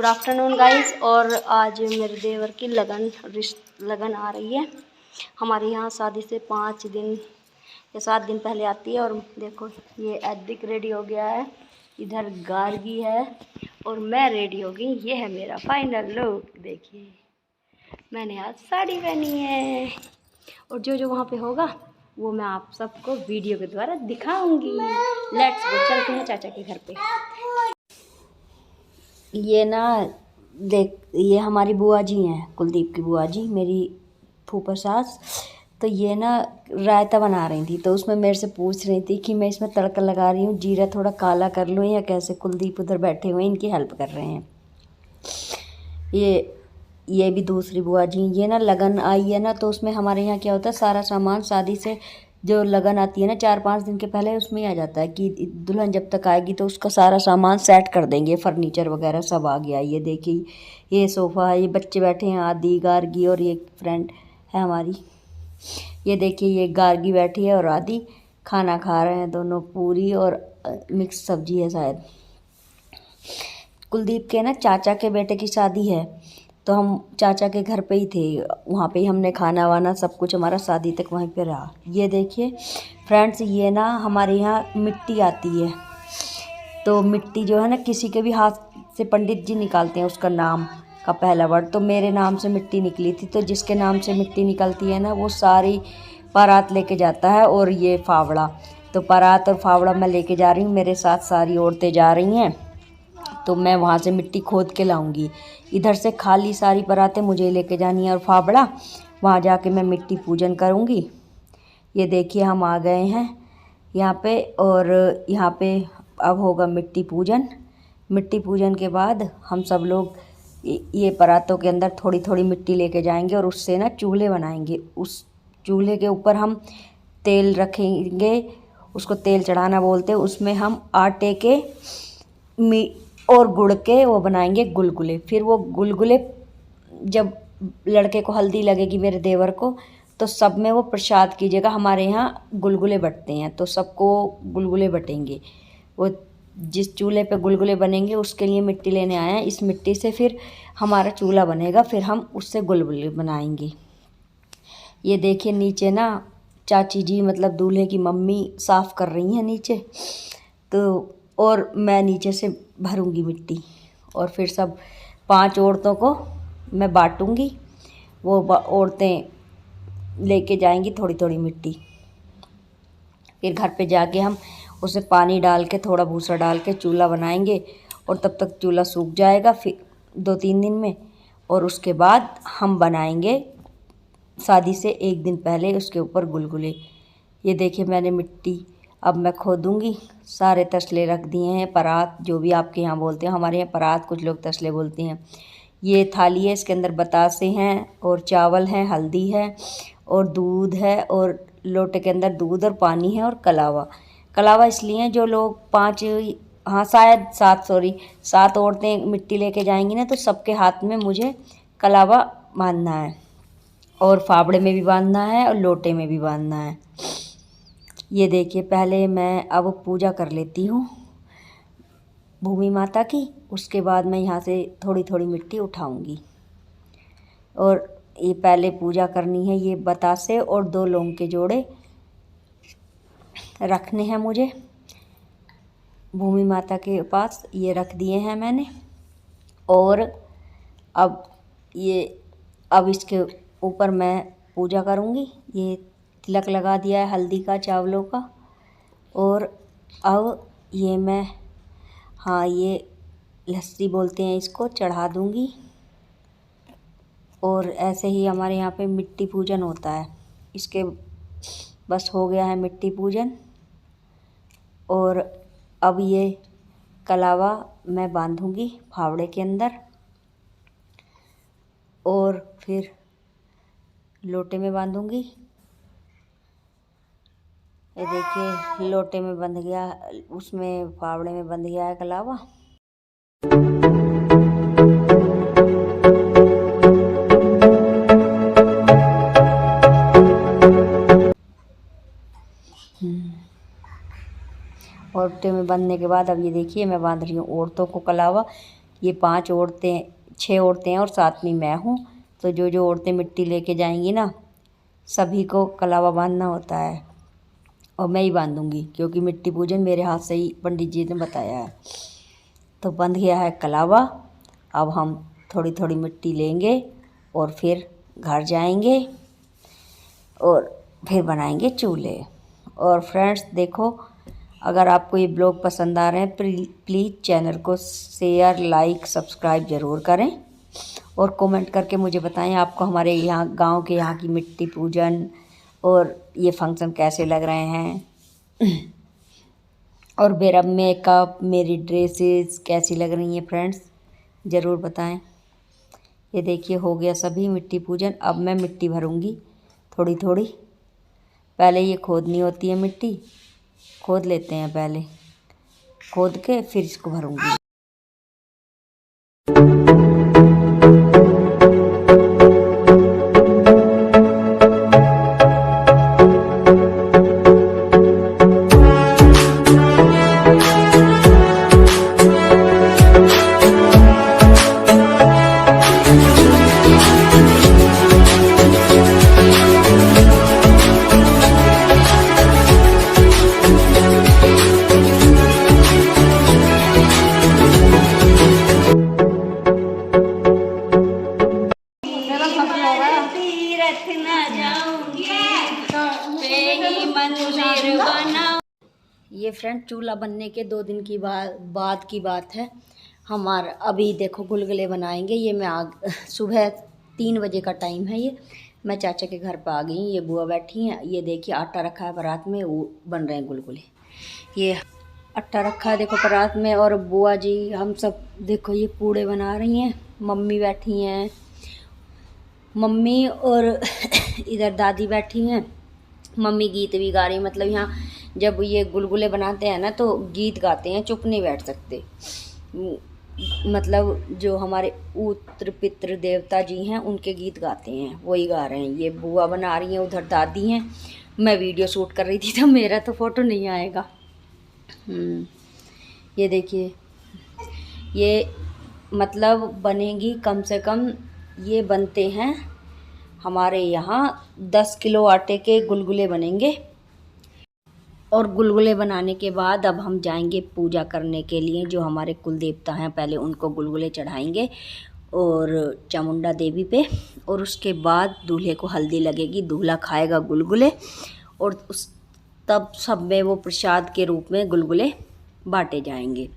Good afternoon guys. और आज मेरे देवर की लगन आ रही है। हमारे यहाँ शादी से 5 दिन या 7 दिन पहले आती है। और देखो ये अद्विक रेडी हो गया है, इधर गार्गी है और मैं रेडी हो गई। ये है मेरा फाइनल लुक। देखिए मैंने आज साड़ी पहनी है और जो जो वहाँ पे होगा वो मैं आप सबको वीडियो के द्वारा दिखाऊंगी। लेट्स गो, चलते हैं चाचा के घर पे। ये ना देख, ये हमारी बुआ जी हैं, कुलदीप की बुआ जी, मेरी फूफा सास। तो ये ना रायता बना रही थी, तो उसमें मेरे से पूछ रही थी कि मैं इसमें तड़का लगा रही हूँ, जीरा थोड़ा काला कर लूँ या कैसे। कुलदीप उधर बैठे हुए इनकी हेल्प कर रहे हैं। ये भी दूसरी बुआ जी। ये ना लगन आई है ना, तो उसमें हमारे यहाँ क्या होता है, सारा सामान शादी से जो लगन आती है ना 4-5 दिन के पहले, उसमें आ जाता है कि दुल्हन जब तक आएगी तो उसका सारा सामान सेट कर देंगे। फर्नीचर वगैरह सब आ गया। ये देखिए ये सोफ़ा है, ये बच्चे बैठे हैं, आदि गार्गी और ये फ्रेंड है हमारी। ये देखिए ये गार्गी बैठी है और आदि खाना खा रहे हैं दोनों, पूरी और मिक्स सब्जी है शायद। कुलदीप के ना चाचा के बेटे की शादी है, तो हम चाचा के घर पे ही थे, वहाँ पे ही हमने खाना वाना सब कुछ हमारा शादी तक वहीं पे रहा। ये देखिए फ्रेंड्स, ये ना हमारे यहाँ मिट्टी आती है, तो मिट्टी जो है ना किसी के भी हाथ से पंडित जी निकालते हैं उसका नाम का पहला वर्ड। तो मेरे नाम से मिट्टी निकली थी, तो जिसके नाम से मिट्टी निकलती है ना वो सारी बारात लेके जाता है। और ये फावड़ा, तो बारात और फावड़ा मैं लेके जा रही हूँ, मेरे साथ सारी औरतें जा रही हैं, तो मैं वहाँ से मिट्टी खोद के लाऊंगी। इधर से खाली सारी बारातें मुझे लेके जानी है और फावड़ा वहाँ जाके मैं मिट्टी पूजन करूँगी। ये देखिए हम आ गए हैं यहाँ पे, और यहाँ पे अब होगा मिट्टी पूजन। मिट्टी पूजन के बाद हम सब लोग ये परातों के अंदर थोड़ी थोड़ी मिट्टी लेके जाएंगे और उससे ना चूल्हे बनाएंगे। उस चूल्हे के ऊपर हम तेल रखेंगे, उसको तेल चढ़ाना बोलते हैं। उसमें हम आटे के और गुड़ के वो बनाएंगे गुलगुले। फिर वो गुलगुले जब लड़के को हल्दी लगेगी मेरे देवर को, तो सब में वो प्रसाद की जगह हमारे यहाँ गुलगुले बटते हैं, तो सबको गुलगुले बटेंगे। वो जिस चूल्हे पे गुलगुले बनेंगे उसके लिए मिट्टी लेने आए हैं। इस मिट्टी से फिर हमारा चूल्हा बनेगा, फिर हम उससे गुलगुले बनाएंगे। ये देखिए नीचे ना चाची जी मतलब दूल्हे की मम्मी साफ़ कर रही हैं नीचे, तो और मैं नीचे से भरूंगी मिट्टी और फिर सब 5 औरतों को मैं बांटूंगी। वो औरतें लेके जाएंगी थोड़ी थोड़ी मिट्टी। फिर घर पे जाके हम उसे पानी डाल के थोड़ा भूसा डाल के चूल्हा बनाएंगे, और तब तक चूल्हा सूख जाएगा फिर 2-3 दिन में। और उसके बाद हम बनाएंगे शादी से 1 दिन पहले उसके ऊपर गुलगुले। ये देखिए मैंने मिट्टी अब मैं खोदूँगी, सारे तसले रख दिए हैं। परात जो भी आपके यहाँ बोलते हैं, हमारे यहाँ परात, कुछ लोग तसले बोलते हैं। ये थाली है, इसके अंदर बतासे हैं और चावल हैं, हल्दी है और दूध है, और लोटे के अंदर दूध और पानी है और कलावा। कलावा इसलिए जो लोग 5 हाँ शायद 7 औरतें मिट्टी लेके जाएंगी ना, तो सबके हाथ में मुझे कलावा बांधना है, और फावड़े में भी बांधना है और लोटे में भी बांधना है। ये देखिए पहले मैं अब पूजा कर लेती हूँ भूमि माता की, उसके बाद मैं यहाँ से थोड़ी थोड़ी मिट्टी उठाऊंगी। और ये पहले पूजा करनी है। ये बतासे और 2 लौंग के जोड़े रखने हैं मुझे भूमि माता के पास, ये रख दिए हैं मैंने। और अब इसके ऊपर मैं पूजा करूँगी। ये तिलक लगा दिया है हल्दी का, चावलों का। और अब ये मैं ये लस्सी बोलते हैं इसको, चढ़ा दूँगी। और ऐसे ही हमारे यहाँ पे मिट्टी पूजन होता है। इसके बस हो गया है मिट्टी पूजन। और अब ये कलावा मैं बांधूँगी फावड़े के अंदर और फिर लोटे में बांधूँगी। ये देखिए लोटे में बंध गया, उसमें फावड़े में बंध गया है कलावा। और लोटे में बंधने के बाद अब ये देखिए मैं बांध रही हूँ औरतों को कलावा। ये 5 औरतें 6 औरतें हैं और साथ में मैं हूँ। तो जो जो औरतें मिट्टी लेके जाएंगी ना, सभी को कलावा बांधना होता है और मैं ही बांधूंगी, क्योंकि मिट्टी पूजन मेरे हाथ से ही पंडित जी ने बताया है। तो बंध गया है कलावा। अब हम थोड़ी थोड़ी मिट्टी लेंगे और फिर घर जाएंगे और फिर बनाएंगे चूल्हे। और फ्रेंड्स देखो, अगर आपको ये ब्लॉग पसंद आ रहे हैं प्लीज़ चैनल को शेयर, लाइक, सब्सक्राइब ज़रूर करें और कमेंट करके मुझे बताएं आपको हमारे यहाँ गांव के यहाँ की मिट्टी पूजन और ये फंक्शन कैसे लग रहे हैं। और मेरा मेकअप, मेरी ड्रेसेस कैसी लग रही हैं फ्रेंड्स, ज़रूर बताएं। ये देखिए हो गया सभी मिट्टी पूजन। अब मैं मिट्टी भरूंगी थोड़ी थोड़ी। पहले ये खोदनी होती है, मिट्टी खोद लेते हैं पहले, खोद के फिर इसको भरूंगी। ये फ्रेंड चूल्हा बनने के 2 दिन की बाद की बात है। हमारा अभी देखो गुलगुले बनाएंगे। ये मैं सुबह 3 बजे का टाइम है। ये मैं चाचा के घर पर आ गई। ये बुआ बैठी हैं। ये देखिए आटा रखा है परात में, वो बन रहे हैं गुलगुले। ये आटा रखा है देखो परात में, और बुआ जी हम सब देखो ये पूड़े बना रही हैं। मम्मी बैठी हैं, मम्मी और इधर दादी बैठी हैं। मम्मी गीत भी गा रही, मतलब यहाँ जब ये गुलगुले बनाते हैं ना तो गीत गाते हैं, चुप नहीं बैठ सकते। मतलब जो हमारे उत्तर पितृ देवता जी हैं उनके गीत गाते हैं, वही गा रहे हैं। ये बुआ बना रही हैं, उधर दादी हैं। मैं वीडियो शूट कर रही थी तो मेरा तो फ़ोटो नहीं आएगा। ये देखिए, ये मतलब बनेगी कम से कम, ये बनते हैं हमारे यहाँ 10 किलो आटे के गुलगुले बनेंगे। और गुलगुले बनाने के बाद अब हम जाएंगे पूजा करने के लिए। जो हमारे कुल देवता हैं पहले उनको गुलगुले चढ़ाएंगे और चामुंडा देवी पे, और उसके बाद दूल्हे को हल्दी लगेगी, दूल्हा खाएगा गुलगुले, और तब सब में वो प्रसाद के रूप में गुलगुले बांटे जाएंगे।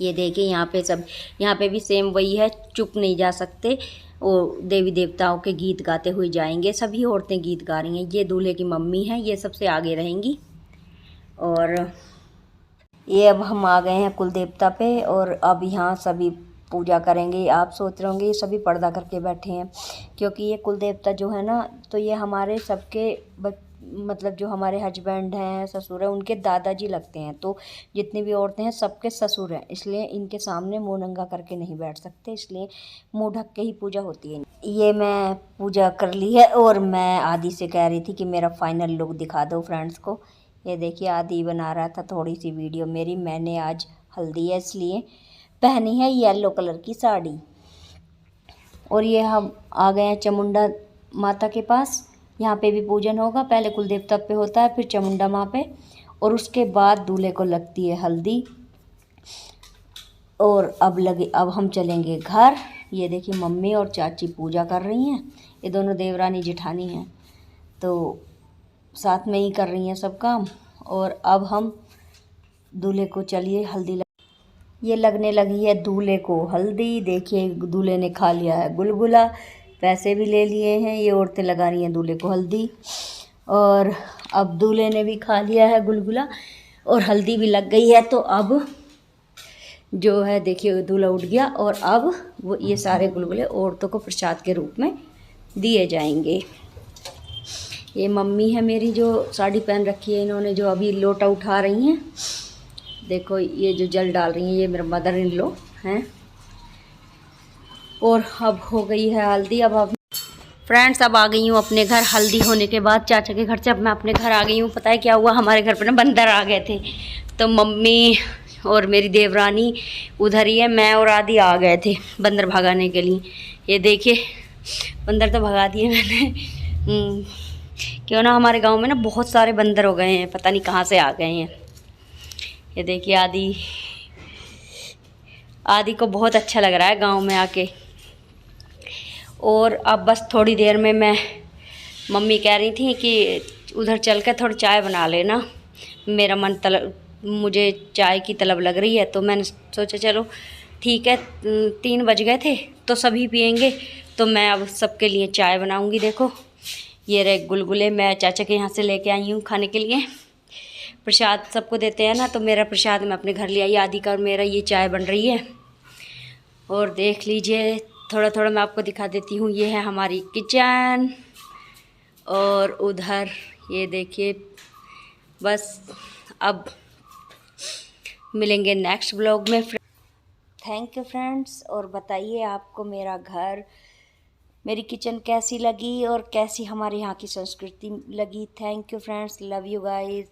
ये देखिए यहाँ पे भी सेम वही है, चुप नहीं जा सकते। और देवी देवताओं के गीत गाते हुए जाएंगे। सभी औरतें गीत गा रही हैं। ये दूल्हे की मम्मी हैं, ये सबसे आगे रहेंगी। और ये अब हम आ गए हैं कुल देवता पे, और अब यहाँ सभी पूजा करेंगे। आप सोच रहे होंगे ये सभी पर्दा करके बैठे हैं, क्योंकि ये कुल देवता जो है ना, तो ये हमारे सबके मतलब जो हमारे हस्बैंड हैं, ससुर हैं, उनके दादाजी लगते हैं। तो जितनी भी औरतें हैं सबके ससुर हैं, इसलिए इनके सामने मुँह नंगा करके नहीं बैठ सकते, इसलिए मुँह ढक के ही पूजा होती है। ये मैं पूजा कर ली है, और मैं आदि से कह रही थी कि मेरा फाइनल लुक दिखा दो फ्रेंड्स को। ये देखिए आदि बना रहा था थोड़ी सी वीडियो मेरी। मैंने आज हल्दी है इसलिए पहनी है येलो कलर की साड़ी। और ये हम आ गए हैं चामुंडा माता के पास। यहाँ पे भी पूजन होगा, पहले कुल देवता पे होता है, फिर चामुंडा माँ पे, और उसके बाद दूल्हे को लगती है हल्दी। और अब हम चलेंगे घर। ये देखिए मम्मी और चाची पूजा कर रही हैं। ये दोनों देवरानी जेठानी हैं, तो साथ में ही कर रही हैं सब काम। और अब हम दूल्हे को चलिए हल्दी ये लगने लगी है दूल्हे को हल्दी। देखिए दूल्हे ने खा लिया है गुलगुला, पैसे भी ले लिए हैं। ये औरतें लगा रही हैं दूल्हे को हल्दी, और अब दूल्हे ने भी खा लिया है गुलगुला और हल्दी भी लग गई है। तो अब जो है देखिए दूल्हा उठ गया, और अब वो ये सारे गुलगुले औरतों को प्रसाद के रूप में दिए जाएंगे। ये मम्मी है मेरी जो साड़ी पहन रखी है, इन्होंने जो अभी लोटा उठा रही हैं। देखो ये जो जल डाल रही हैं, ये मेरा मदर इन लॉ हैं। और अब हो गई है हल्दी। अब फ्रेंड्स अब आ गई हूँ अपने घर। हल्दी होने के बाद चाचा के घर से अब मैं अपने घर आ गई हूँ। पता है क्या हुआ, हमारे घर पर ना बंदर आ गए थे। तो मम्मी और मेरी देवरानी उधर ही है। मैं और आदि आ गए थे बंदर भगाने के लिए। ये देखिए बंदर तो भगा दिए मैंने। क्यों ना हमारे गांव में ना बहुत सारे बंदर हो गए हैं, पता नहीं कहाँ से आ गए हैं। ये देखिए आदि को बहुत अच्छा लग रहा है गांव में आके। और अब बस थोड़ी देर में मैं, मम्मी कह रही थी कि उधर चल कर थोड़ी चाय बना लेना, मेरा मुझे चाय की तलब लग रही है। तो मैंने सोचा चलो ठीक है, 3 बज गए थे तो सभी पियेंगे, तो मैं अब सबके लिए चाय बनाऊंगी। देखो ये रहे गुलगुले, मैं चाचा के यहाँ से लेके आई हूँ खाने के लिए। प्रसाद सबको देते हैं ना, तो मेरा प्रसाद मैं अपने घर ले आई आदि का, और मेरा ये चाय बन रही है। और देख लीजिए थोड़ा थोड़ा मैं आपको दिखा देती हूँ। ये है हमारी किचन, और उधर ये देखिए। बस अब मिलेंगे नेक्स्ट ब्लॉग में। थैंक यू फ्रेंड्स, और बताइए आपको मेरा घर, मेरी किचन कैसी लगी और कैसी हमारे यहाँ की संस्कृति लगी। Thank you friends, love you guys.